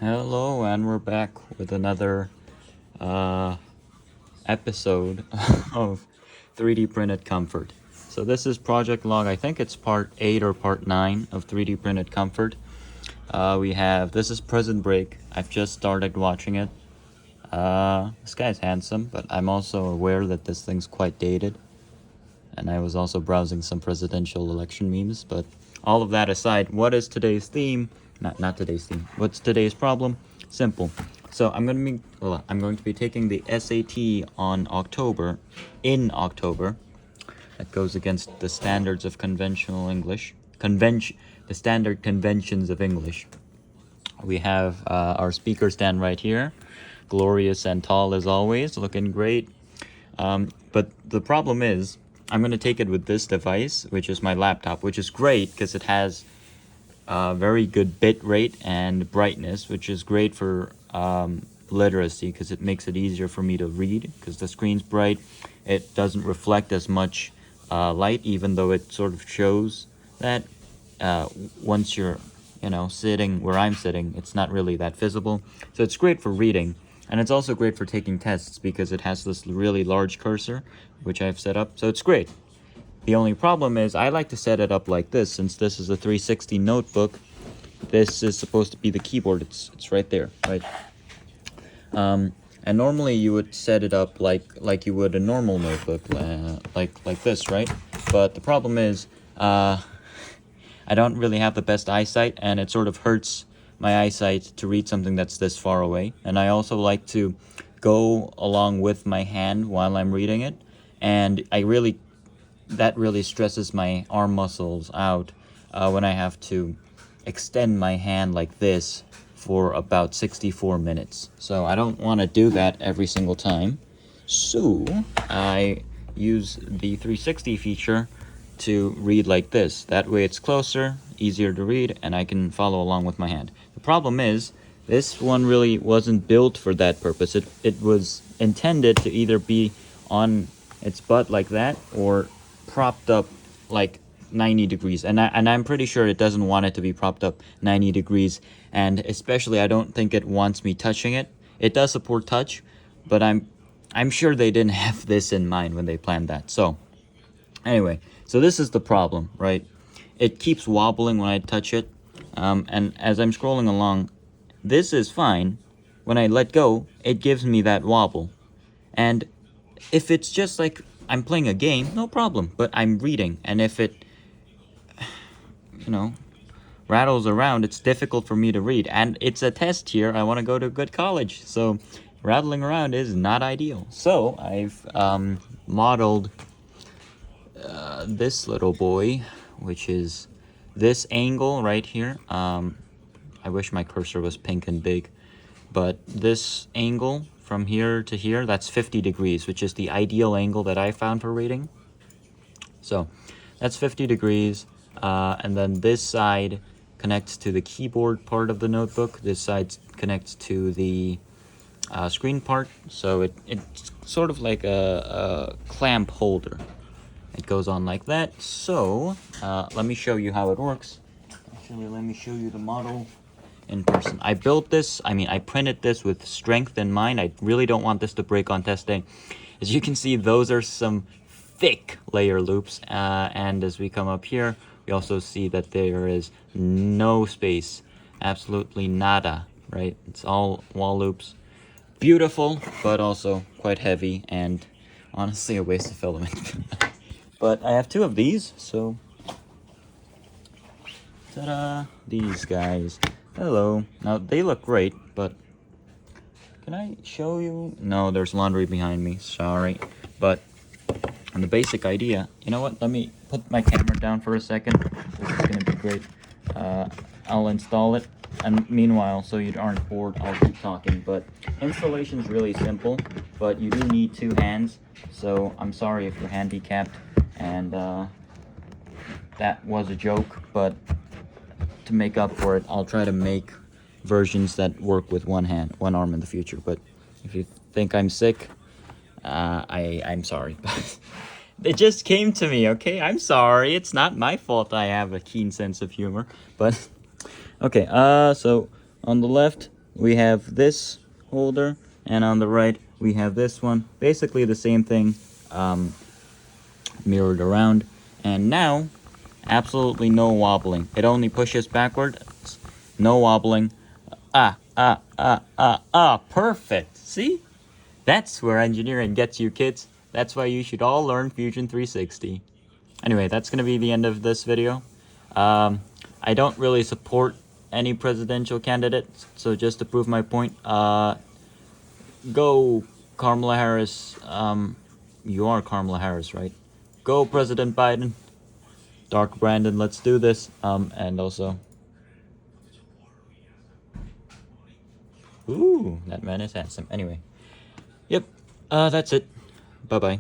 Hello, and we're back with another episode of 3D Printed Comfort. So this is Project Log. I think it's part 8 or part 9 of 3D Printed Comfort. This is Prison Break. I've just started watching it. This guy's handsome, but I'm also aware that this thing's quite dated. And I was also browsing some presidential election memes, but all of that aside, what is today's theme? Not today's theme. What's today's problem? Simple. So I'm going to be taking the SAT in October. That goes against the standards of conventional English. The standard conventions of English. We have our speaker stand right here, glorious and tall as always, looking great. But the problem is, I'm going to take it with this device, which is my laptop, which is great because it has very good bit rate and brightness, which is great for literacy because it makes it easier for me to read because the screen's bright. It doesn't reflect as much light, even though it sort of shows that once you're sitting where I'm sitting, it's not really that visible. So it's great for reading. And it's also great for taking tests because it has this really large cursor, which I've set up. So it's great. The only problem is I like to set it up like this. Since this is a 360 notebook, this is supposed to be the keyboard. It's right there, right? And normally you would set it up like you would a normal notebook, like this, right? But the problem is I don't really have the best eyesight, and it sort of hurts my eyesight to read something that's this far away. And I also like to go along with my hand while I'm reading it, and that really stresses my arm muscles out when I have to extend my hand like this for about 64 minutes. So I don't want to do that every single time. So I use the 360 feature to read like this. That way it's closer, easier to read, and I can follow along with my hand. The problem is, this one really wasn't built for that purpose. It was intended to either be on its butt like that or propped up like 90 degrees. And I'm pretty sure it doesn't want it to be propped up 90 degrees. And especially, I don't think it wants me touching it. It does support touch, but I'm sure they didn't have this in mind when they planned that. So anyway, so this is the problem, right? It keeps wobbling when I touch it. And as I'm scrolling along, this is fine. When I let go, it gives me that wobble. And if it's just like I'm playing a game, no problem. But I'm reading, and if it, rattles around, it's difficult for me to read. And it's a test here. I want to go to a good college, so rattling around is not ideal. So I've modeled this little boy, which is this angle right here. I wish my cursor was pink and big, but this angle from here to here, that's 50 degrees, which is the ideal angle that I found for reading. So that's 50 degrees, and then this side connects to the keyboard part of the notebook. This side connects to the screen part, so it's sort of like a clamp holder. It goes on like that. So let me show you how it works. Actually, let me show you the model in person. I printed this with strength in mind. I really don't want this to break on test day. As you can see, those are some thick layer loops. And as we come up here, we also see that there is no space. Absolutely nada, right? It's all wall loops. Beautiful, but also quite heavy and honestly a waste of filament. But I have two of these, so ta-da! These guys. Hello. Now, they look great, but can I show you? No, there's laundry behind me. Sorry. But the basic idea, you know what? Let me put my camera down for a second. This is going to be great. I'll install it. And meanwhile, so you aren't bored, I'll keep talking. But installation is really simple, but you do need two hands. So I'm sorry if you're handicapped. And that was a joke, but to make up for it, I'll try to make versions that work with one arm in the future. But if you think I'm sick, I'm sorry. It just came to me, okay? I'm sorry. It's not my fault I have a keen sense of humor. But, okay, so on the left, we have this holder, and on the right we have this one. Basically the same thing, mirrored around. And now, absolutely no wobbling. It only pushes backwards, no wobbling. Perfect. See? That's where engineering gets you, kids. That's why you should all learn Fusion 360. Anyway, that's going to be the end of this video. I don't really support any presidential candidates, so just to prove my point, go Kamala Harris. You are Kamala Harris, right? Go President Biden. Dark Brandon, let's do this. And also, ooh, that man is handsome. Anyway, yep, that's it. Bye-bye.